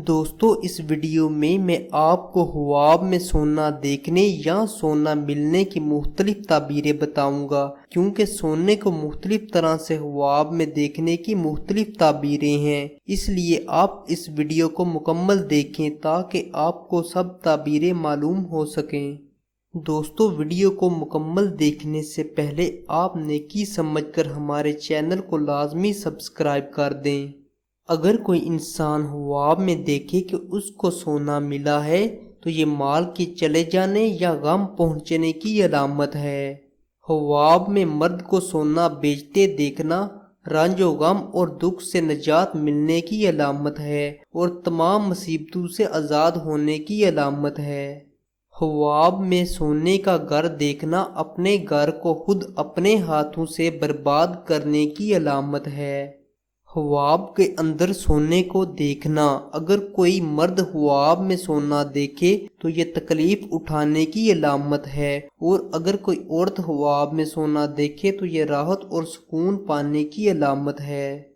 دوستو اس ویڈیو میں آپ کو خواب میں سونا دیکھنے یا سونا ملنے کی مختلف تعبیریں بتاؤں گا، کیونکہ سونے کو مختلف طرح سے خواب میں دیکھنے کی مختلف تعبیریں ہیں۔ اس لیے آپ اس ویڈیو کو مکمل دیکھیں تاکہ آپ کو سب تعبیریں معلوم ہو سکیں۔ دوستو ویڈیو کو مکمل دیکھنے سے پہلے آپ نیکی سمجھ کر ہمارے چینل کو لازمی سبسکرائب کر دیں۔ اگر کوئی انسان خواب میں دیکھے کہ اس کو سونا ملا ہے تو یہ مال کے چلے جانے یا غم پہنچنے کی علامت ہے۔ خواب میں مرد کو سونا بیچتے دیکھنا رنج و غم اور دکھ سے نجات ملنے کی علامت ہے اور تمام مصیبتوں سے آزاد ہونے کی علامت ہے۔ خواب میں سونے کا گھر دیکھنا اپنے گھر کو خود اپنے ہاتھوں سے برباد کرنے کی علامت ہے۔ خواب کے اندر سونے کو دیکھنا، اگر کوئی مرد خواب میں سونا دیکھے تو یہ تکلیف اٹھانے کی علامت ہے، اور اگر کوئی عورت خواب میں سونا دیکھے تو یہ راحت اور سکون پانے کی علامت ہے۔